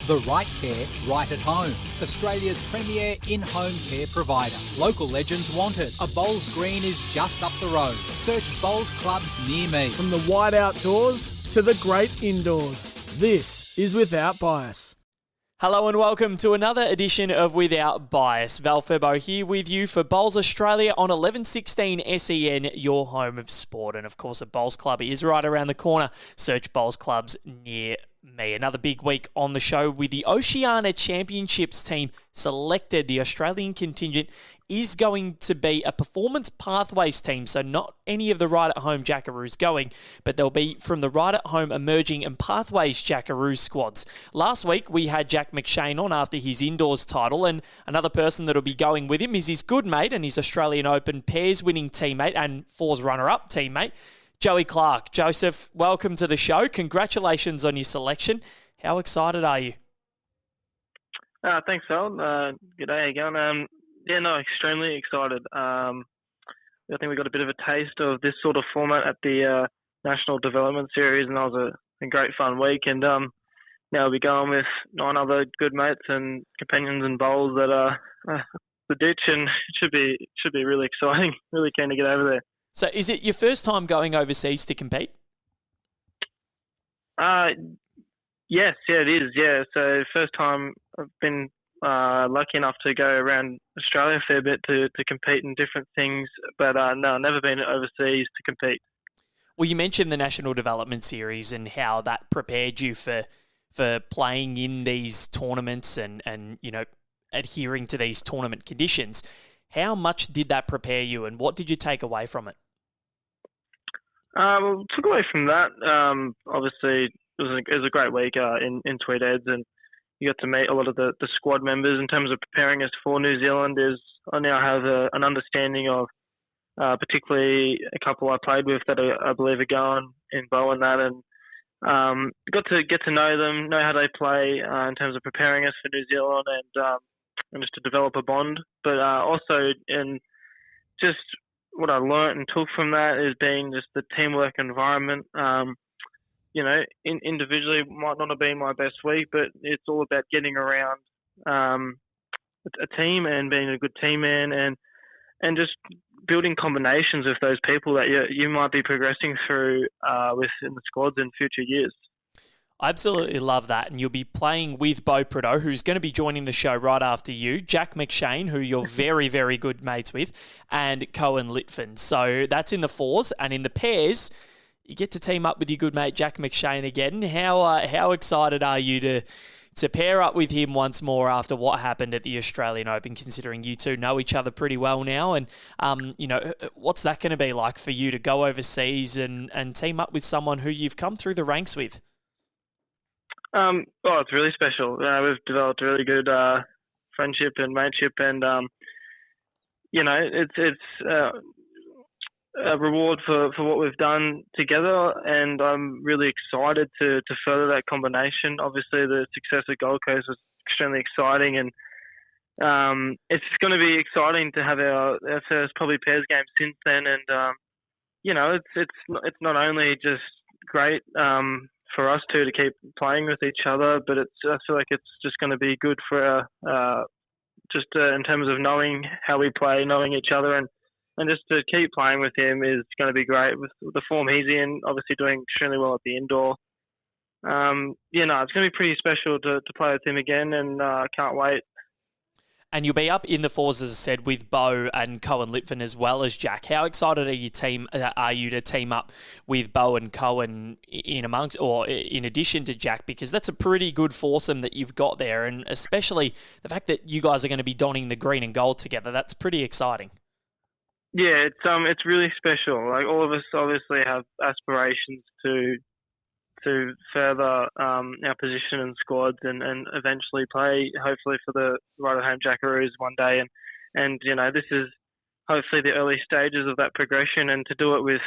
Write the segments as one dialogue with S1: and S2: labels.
S1: The right care, right at home. Australia's premier in-home care provider. Local legends want it. A Bowls Green is just up the road. Search Bowls clubs near me.
S2: From the wide outdoors to the great indoors, this is Without Bias.
S3: Hello and welcome to another edition of Without Bias. Val Febbo here with you for Bowls Australia on 1116 SEN, your home of sport. And of course, a Bowls Club is right around the corner. Search Bowls Clubs near me. Another big week on the show with the Oceania Championships team selected. The Australian contingent is going to be a performance pathways team, so not any of the right-at-home Jackaroos going, but they'll be from the right-at-home emerging and pathways Jackaroo squads. Last week, we had Jack McShane on after his indoors title, and another person that'll be going with him is his good mate and his Australian Open pairs winning teammate and fours runner-up teammate, Joey Clarke. Joseph, welcome to the show. Congratulations on your selection. How excited are you?
S4: Thanks, Val. Good day, how you going? Extremely excited. I think we got a bit of a taste of this sort of format at the National Development Series, and that was a great fun week. And now we'll be going with 9 other good mates and companions and bowls that are the ditch, and it should be really exciting. Really keen to get over there.
S3: So is it your first time going overseas to compete?
S4: Yes, it is. Yeah, so first time I've been lucky enough to go around Australia a fair bit to compete in different things, but no, never been overseas to compete.
S3: Well, you mentioned the National Development Series and how that prepared you for playing in these tournaments and you know, adhering to these tournament conditions. How much did that prepare you, and what did you take away from it?
S4: Well, took away from that, obviously it was a great week in Tweed-Heads, and you got to meet a lot of the squad members. In terms of preparing us for New Zealand, I now have an understanding of particularly a couple I played with that I believe are going in Beau and that, and got to get to know them, know how they play in terms of preparing us for New Zealand, and just to develop a bond. But also, in just what I learnt and took from that is being just the teamwork environment. Individually might not have been my best week, but it's all about getting around a team and being a good team man and just building combinations with those people that you might be progressing through with in the squads in future years.
S3: I absolutely love that, and you'll be playing with Beau, who's going to be joining the show right after you, Jack McShane, who you're very, very good mates with, and Cohen Litfin. So that's in the fours, and in the pairs, you get to team up with your good mate Jack McShane again. How excited are you to pair up with him once more after what happened at the Australian Open, considering you two know each other pretty well now? And, what's that going to be like for you to go overseas and team up with someone who you've come through the ranks with?
S4: It's really special. We've developed a really good friendship and mateship, and it's a reward for what we've done together, and I'm really excited to further that combination. Obviously, the success at Gold Coast was extremely exciting, and it's going to be exciting to have our first probably pairs game since then. And it's not only just great for us two to keep playing with each other, but I feel like it's just going to be good for in terms of knowing how we play, knowing each other, and just to keep playing with him is going to be great with the form he's in, obviously doing extremely well at the indoor. It's going to be pretty special to play with him again, and I can't wait.
S3: And you'll be up in the fours, as I said, with Beau and Cohen Litfin as well as Jack. How excited are you to team up with Beau and Cohen in addition to Jack? Because that's a pretty good foursome that you've got there, and especially the fact that you guys are going to be donning the green and gold together. That's pretty exciting.
S4: Yeah, it's really special. Like, all of us obviously have aspirations to further our position in squads and eventually play, hopefully, for the right-at-home Jackaroos one day. And this is hopefully the early stages of that progression, and to do it with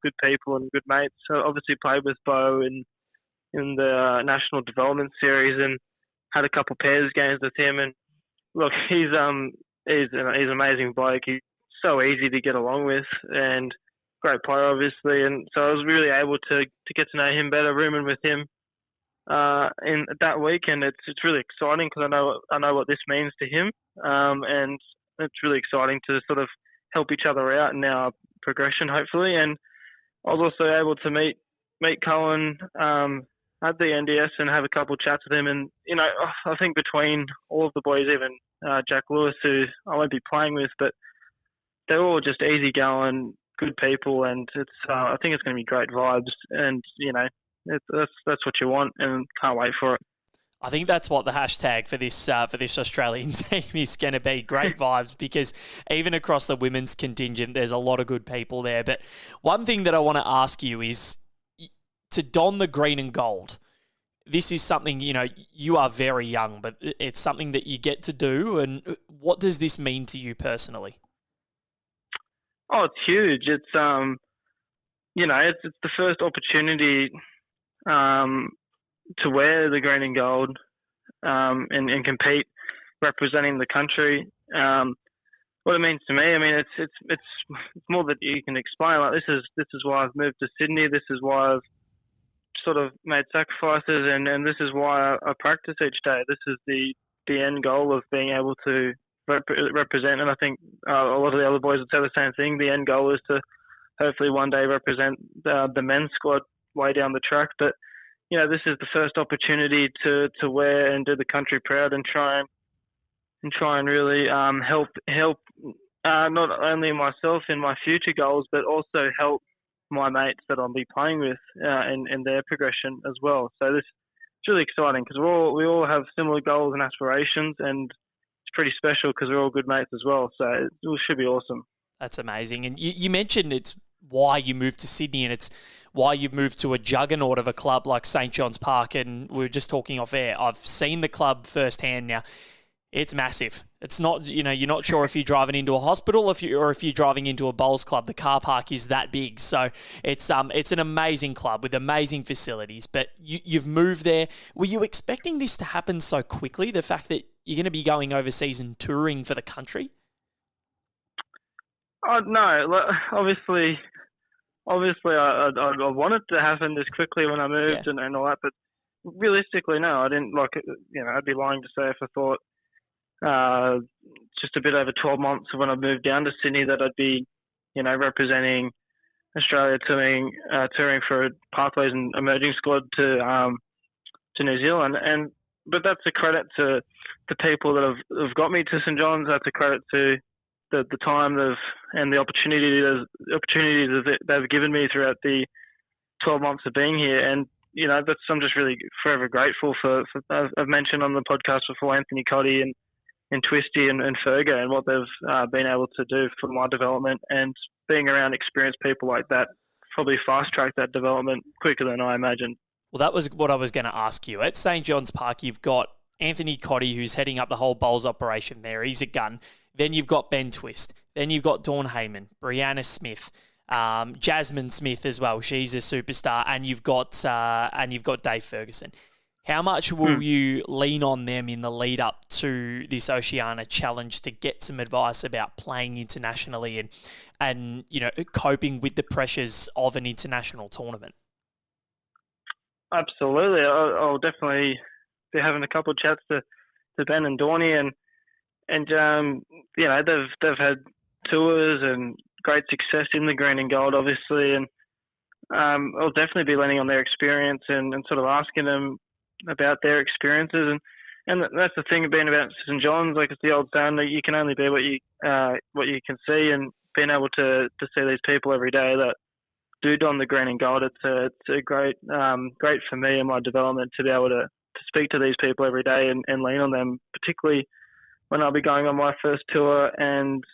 S4: good people and good mates. So obviously played with Beau in the National Development Series and had a couple pairs games with him. And look, he's an amazing bloke. He's so easy to get along with, and great player, obviously. And so I was really able to get to know him better, rooming with him in that week, and it's really exciting because I know what this means to him, and it's really exciting to sort of help each other out in our progression, hopefully. And I was also able to meet Cohen at the NDS and have a couple of chats with him. And I think between all of the boys, even Jack Lewis, who I won't be playing with, but they're all just easygoing, good people, and it's I think it's going to be great vibes. And that's what you want, and can't wait for it.
S3: I think that's what the hashtag for this Australian team is going to be, great vibes, because even across the women's contingent, there's a lot of good people there. But one thing that I want to ask you is to don the green and gold. This is something, you are very young, but it's something that you get to do. And what does this mean to you personally?
S4: Oh, it's huge. It's it's the first opportunity to wear the green and gold and compete representing the country. What it means to me, I mean, it's more that you can explain. Like this is why I've moved to Sydney. This is why I've sort of made sacrifices, and this is why I practice each day. This is the end goal of being able to represent, and I think a lot of the other boys would say the same thing. The end goal is to hopefully one day represent the men's squad way down the track. But this is the first opportunity to wear and do the country proud, and try and really help not only myself in my future goals, but also help my mates that I'll be playing with in their progression as well. So it's really exciting because we all have similar goals and aspirations, and it's pretty special because we're all good mates as well. So it should be awesome.
S3: That's amazing. And you mentioned it's why you moved to Sydney, and it's why you've moved to a juggernaut of a club like St. John's Park. And we were just talking off air. I've seen the club firsthand now. It's massive. It's not, you're not sure if you're driving into a hospital or if you're driving into a bowls club. The car park is that big. So it's an amazing club with amazing facilities. But you've moved there. Were you expecting this to happen so quickly? The fact that you're going to be going overseas and touring for the country?
S4: Oh, no. Obviously, I wanted to happen this quickly when I moved and all that. But realistically, no, I didn't. I'd be lying to say if I thought just a bit over 12 months when I moved down to Sydney that I'd be, representing Australia, touring for Pathways and Emerging Squad to New Zealand. But that's a credit to the people that have got me to St. John's. That's a credit to the time and the opportunities that they've given me throughout the 12 months of being here. And I'm just really forever grateful for I've mentioned on the podcast before Anthony Cotty and Twisty and Fergo and what they've been able to do for my development, and being around experienced people like that probably fast-tracked that development quicker than I imagined.
S3: Well, that was what I was going to ask you. At St. John's Park, you've got Anthony Cotty, who's heading up the whole bowls operation there. He's a gun. Then you've got Ben Twist. Then you've got Dawn Heyman, Brianna Smith, Jasmine Smith as well. She's a superstar. And you've got Dave Ferguson. How much will you lean on them in the lead up to this Oceania challenge to get some advice about playing internationally and coping with the pressures of an international tournament?
S4: Absolutely. I'll definitely be having a couple of chats to Ben and Dawny, and they've had tours and great success in the green and gold, obviously, and I'll definitely be leaning on their experience and sort of asking them about their experiences, and that's the thing being about St. John's. Like, it's the old saying that you can only be what you can see, and being able to see these people every day that do don the green and gold, it's a great for me and my development to be able to speak to these people every day and lean on them, particularly when I'll be going on my first tour and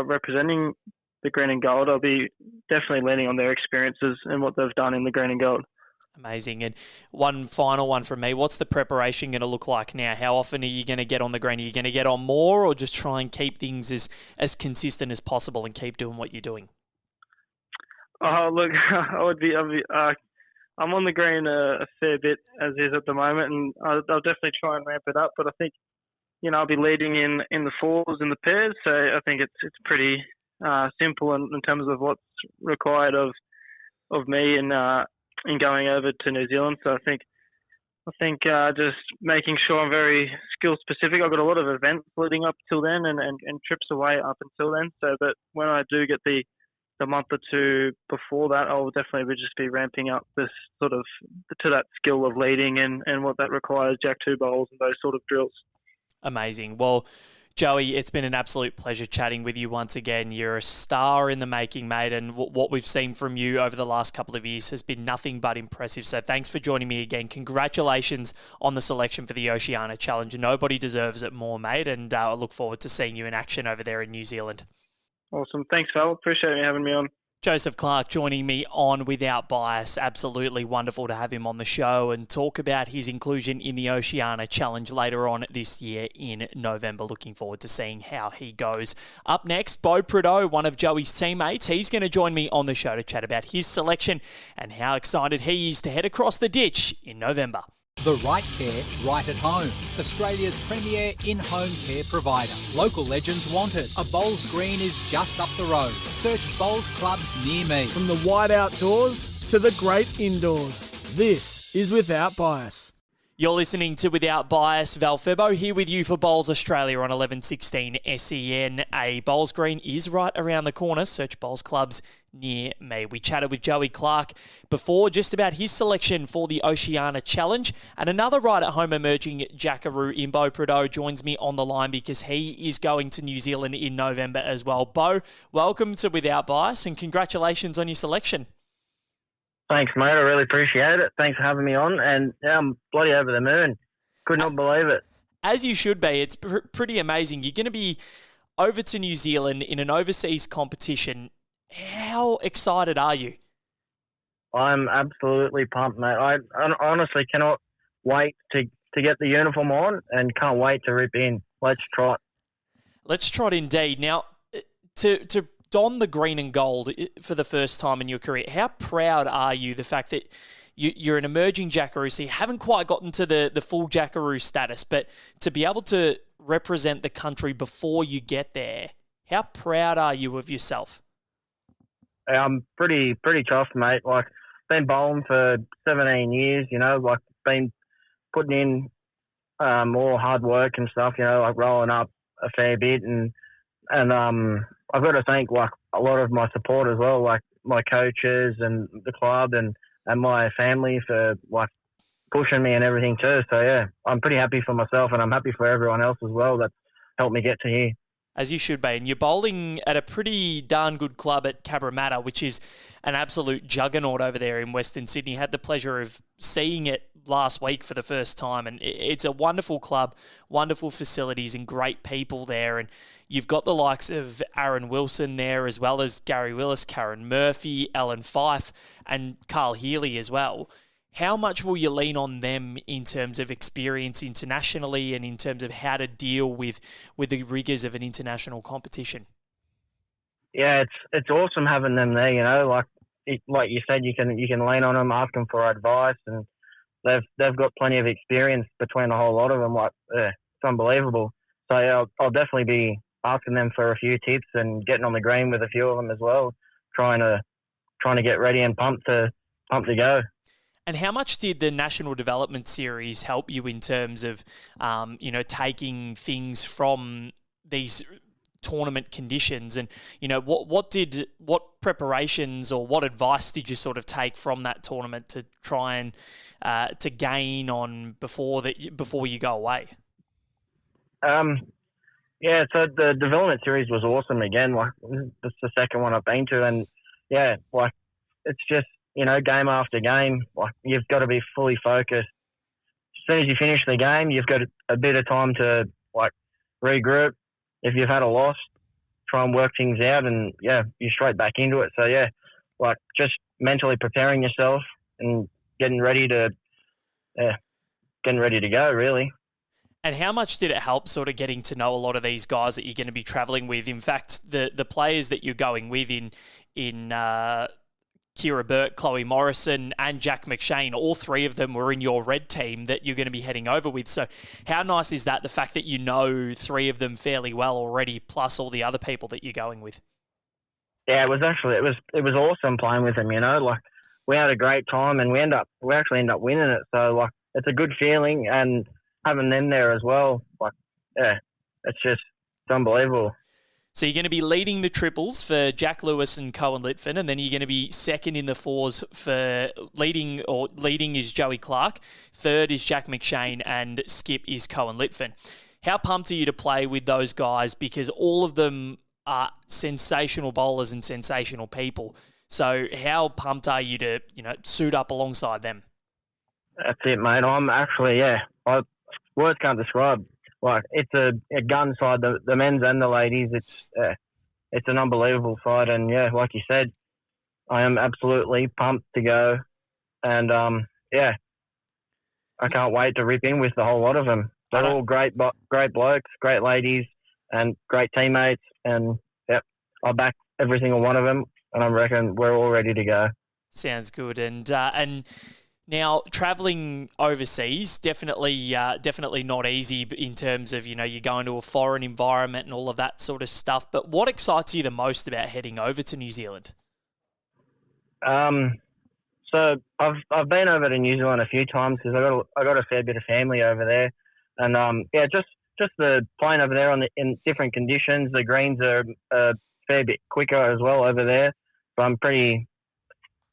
S4: representing the green and gold. I'll be definitely leaning on their experiences and what they've done in the green and gold.
S3: Amazing. And one final one from me. What's the preparation going to look like now? How often are you going to get on the green? Are you going to get on more, or just try and keep things as consistent as possible and keep doing what you're doing?
S4: Oh, look, I'm on the green a fair bit as is at the moment, and I'll definitely try and ramp it up. But I think, I'll be leading in the fours and the pairs, so I think it's pretty simple in terms of what's required of me in going over to New Zealand. So I think I think just making sure I'm very skill specific. I've got a lot of events leading up till then and trips away up until then. So that when I do get the month or two before that, I'll definitely just be ramping up this sort of to that skill of leading and what that requires, Jack 2 bowls and those sort of drills.
S3: Amazing. Well, Joey, it's been an absolute pleasure chatting with you once again. You're a star in the making, mate, and what we've seen from you over the last couple of years has been nothing but impressive. So thanks for joining me again. Congratulations on the selection for the Oceania Challenge. Nobody deserves it more, mate, and I look forward to seeing you in action over there in New Zealand.
S4: Awesome. Thanks, Val. Appreciate you having me on.
S3: Joseph Clarke joining me on Without Bias. Absolutely wonderful to have him on the show and talk about his inclusion in the Oceania Challenge later on this year in November. Looking forward to seeing how he goes. Up next, Beau, one of Joey's teammates. He's going to join me on the show to chat about his selection and how excited he is to head across the ditch in November.
S1: The right care, right at home. Australia's premier in-home care provider. Local legends wanted. A bowls green is just up the road. Search bowls clubs near me.
S2: From the wide outdoors to the great indoors, this is Without Bias.
S3: You're listening to Without Bias. Val Febbo here with you for Bowls Australia on 1116 SEN. A bowls green is right around the corner. Search bowls clubs near me. We chatted with Joey Clarke before just about his selection for the Oceania Challenge, and another right-at-home emerging jackaroo in Beau joins me on the line because he is going to New Zealand in November as well. Beau, welcome to Without Bias and congratulations on your selection.
S5: Thanks, mate. I really appreciate it. Thanks for having me on, and I'm bloody over the moon. Could not believe it.
S3: As you should be. It's pretty amazing. You're going to be over to New Zealand in an overseas competition. How excited are you?
S5: I'm absolutely pumped, mate. I honestly cannot wait to get the uniform on and can't wait to rip in. Let's trot.
S3: Let's trot indeed. Now, to don the green and gold for the first time in your career, how proud are you the fact that you're an emerging jackaroo, so you haven't quite gotten to the full jackaroo status, but to be able to represent the country before you get there, how proud are you of yourself?
S5: I'm pretty chuffed, mate. Like, been bowling for 17 years, like been putting in more hard work and stuff, like rolling up a fair bit. And I've got to thank, like, a lot of my support as well, like my coaches and the club and my family for, like, pushing me and everything too. So, yeah, I'm pretty happy for myself and I'm happy for everyone else as well that's helped me get to here.
S3: As you should be. And you're bowling at a pretty darn good club at Cabramatta, which is an absolute juggernaut over there in Western Sydney. Had the pleasure of seeing it last week for the first time. And it's a wonderful club, wonderful facilities and great people there. And you've got the likes of Aaron Wilson there, as well as Gary Willis, Karen Murphy, Alan Fife, and Carl Healy as well. How much will you lean on them in terms of experience internationally and in terms of how to deal with the rigours of an international competition?
S5: Yeah, it's awesome having them there. Like you said, you can lean on them, ask them for advice, and they've got plenty of experience between a whole lot of them. Like, it's unbelievable. So yeah, I'll definitely be asking them for a few tips and getting on the green with a few of them as well, trying to get ready and pumped to go.
S3: And how much did the National Development Series help you in terms of, taking things from these tournament conditions? And, what preparations or what advice did you sort of take from that tournament to try and to gain on before you go away?
S5: Yeah, so the Development Series was awesome again. Like, it's the second one I've been to, and yeah, like, it's just, game after game, like, you've got to be fully focused. As soon as you finish the game, you've got a bit of time to, like, regroup. If you've had a loss, try and work things out, and yeah, you're straight back into it. So yeah, like, just mentally preparing yourself and getting ready to go, really.
S3: And how much did it help sort of getting to know a lot of these guys that you're going to be travelling with? In fact, the players that you're going with in Kira Burt, Chloe Morrison and Jack McShane, all three of them were in your red team that you're going to be heading over with. So how nice is that, the fact that you know three of them fairly well already, plus all the other people that you're going with?
S5: Yeah, it was awesome playing with them, like, we had a great time and we actually ended up winning it. So, like, it's a good feeling, and having them there as well, like, yeah, it's unbelievable.
S3: So you're going to be leading the triples for Jack Lewis and Cohen Litfin, and then you're going to be second in the fours for leading is Joey Clarke, third is Jack McShane, and skip is Cohen Litfin. How pumped are you to play with those guys? Because all of them are sensational bowlers and sensational people. So how pumped are you to, suit up alongside them?
S5: That's it, mate. I'm actually, words can't describe. Like, it's a gun side, the men's and the ladies. It's an unbelievable side, and yeah, like you said, I am absolutely pumped to go, and I can't wait to rip in with the whole lot of them. They're all great blokes, great ladies, and great teammates, and I'll back every single one of them, and I reckon we're all ready to go.
S3: Sounds good, and. Now, travelling overseas, definitely not easy in terms of, you're going to a foreign environment and all of that sort of stuff. But what excites you the most about heading over to New Zealand?
S5: So I've been over to New Zealand a few times because I got a fair bit of family over there, and just the playing over there in different conditions. The greens are a fair bit quicker as well over there, so I'm pretty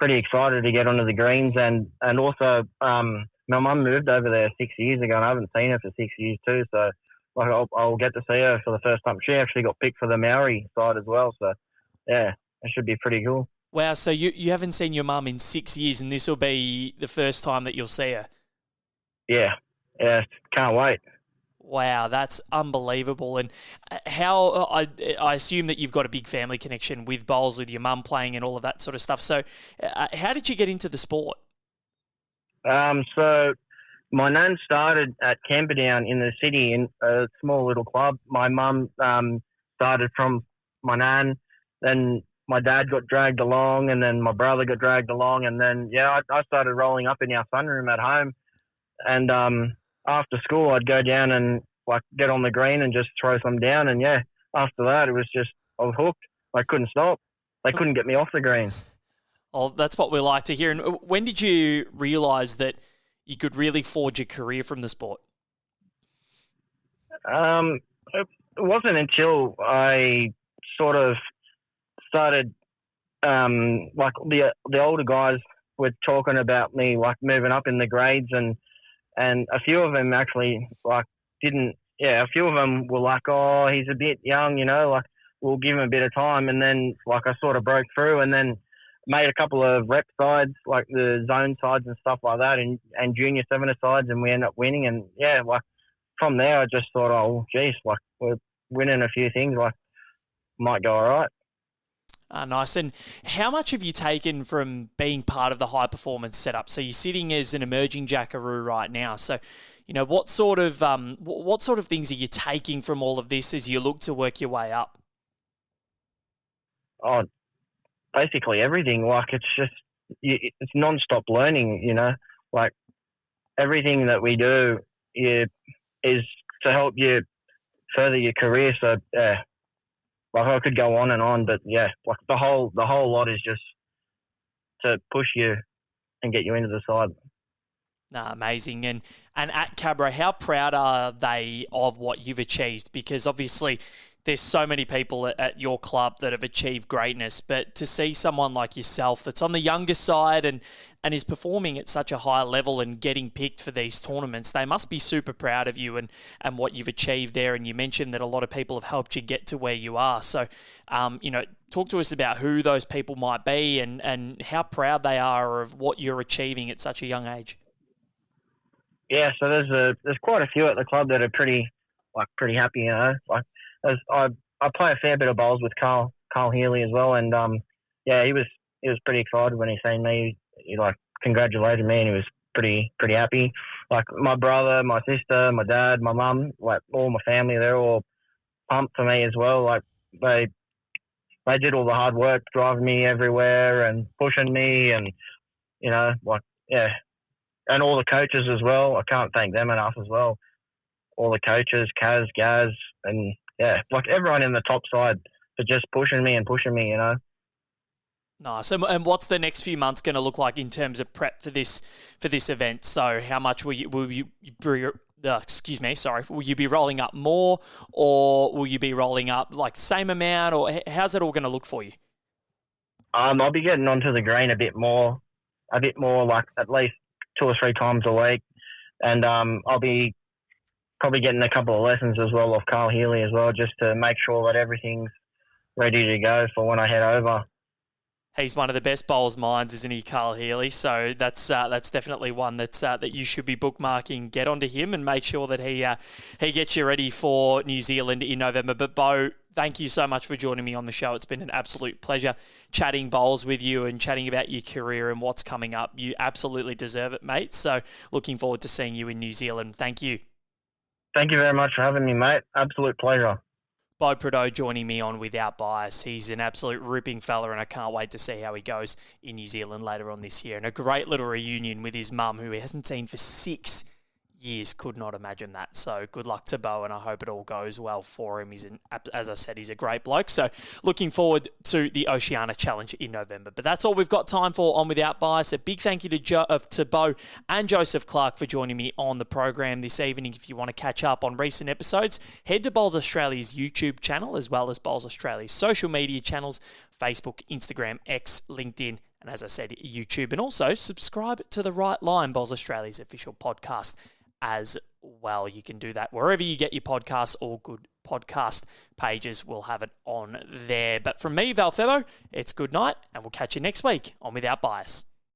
S5: excited to get onto the greens, and also my mum moved over there 6 years ago, and I haven't seen her for 6 years too. So I'll get to see her for the first time. She actually got picked for the Maori side as well. So yeah, it should be pretty cool.
S3: Wow! So you haven't seen your mum in 6 years, and this will be the first time that you'll see her.
S5: Yeah, can't wait.
S3: Wow, that's unbelievable. And how I assume that you've got a big family connection with bowls, with your mum playing and all of that sort of stuff. So how did you get into the sport?
S5: So my nan started at Camperdown in the city in a small little club. My mum started from my nan, then my dad got dragged along, and then my brother got dragged along, and then I started rolling up in our sunroom at home, and after school, I'd go down and get on the green and just throw some down. And after that, it was just, I was hooked. I couldn't stop. They couldn't get me off the green.
S3: Oh, that's what we like to hear. And when did you realise that you could really forge a career from the sport?
S5: It wasn't until I sort of started, the older guys were talking about me, moving up in the grades, and a few of them actually a few of them were like, oh, he's a bit young, we'll give him a bit of time. And then I sort of broke through and then made a couple of rep sides, like the zone sides and stuff like that, and junior 7er sides, and we ended up winning. And from there I just thought, oh, geez, we're winning a few things, might go all right.
S3: Nice. And how much have you taken from being part of the high performance setup? So you're sitting as an emerging jackaroo right now. So, what sort of things are you taking from all of this as you look to work your way up?
S5: Oh, basically everything. It's just it's non-stop learning. Everything that we do is to help you further your career. So I could go on and on, but the whole lot is just to push you and get you into the side.
S3: Amazing. And at Cabra, how proud are they of what you've achieved? Because obviously there's so many people at your club that have achieved greatness, but to see someone like yourself that's on the younger side and is performing at such a high level and getting picked for these tournaments, they must be super proud of you and what you've achieved there. And you mentioned that a lot of people have helped you get to where you are. So, talk to us about who those people might be and how proud they are of what you're achieving at such a young age.
S5: Yeah, so there's quite a few at the club that are pretty happy, I play a fair bit of bowls with Carl Healy as well, and he was pretty excited when he seen me. He congratulated me, and he was pretty happy. My brother, my sister, my dad, my mum, all my family, they're all pumped for me as well. They did all the hard work, driving me everywhere and pushing me, and and all the coaches as well. I can't thank them enough as well. All the coaches, Kaz, Gaz, and everyone in the top side for just pushing me.
S3: Nice. And what's the next few months going to look like in terms of prep for this event? So how much will you will you be rolling up more, or will you be rolling up like same amount, or how's it all going to look for you?
S5: I'll be getting onto the green a bit more, like at least 2 or 3 times a week, and I'll be probably getting a couple of lessons as well off Carl Healy as well, just to make sure that everything's ready to go for when I head over.
S3: He's one of the best bowls minds, isn't he, Carl Healy? So that's definitely one that you should be bookmarking. Get onto him and make sure that he gets you ready for New Zealand in November. But Beau, thank you so much for joining me on the show. It's been an absolute pleasure chatting bowls with you and chatting about your career and what's coming up. You absolutely deserve it, mate. So looking forward to seeing you in New Zealand. Thank you.
S5: Thank you very much for having me, mate. Absolute pleasure.
S3: Beau Prideaux joining me on Without Bias. He's an absolute ripping fella, and I can't wait to see how he goes in New Zealand later on this year. And a great little reunion with his mum, who he hasn't seen for 6 years. Could not imagine that. So good luck to Beau, and I hope it all goes well for him. As I said, he's a great bloke. So looking forward to the Oceania Challenge in November. But that's all we've got time for on Without Bias. A big thank you to Beau and Joseph Clarke for joining me on the program this evening. If you want to catch up on recent episodes, head to Bowls Australia's YouTube channel, as well as Bowls Australia's social media channels, Facebook, Instagram, X, LinkedIn, and as I said, YouTube. And also subscribe to The Right Line, Bowls Australia's official podcast as well. You can do that wherever you get your podcasts. All good podcast pages will have it on there. But from me, Val Febbo, it's good night, and we'll catch you next week on Without Bias.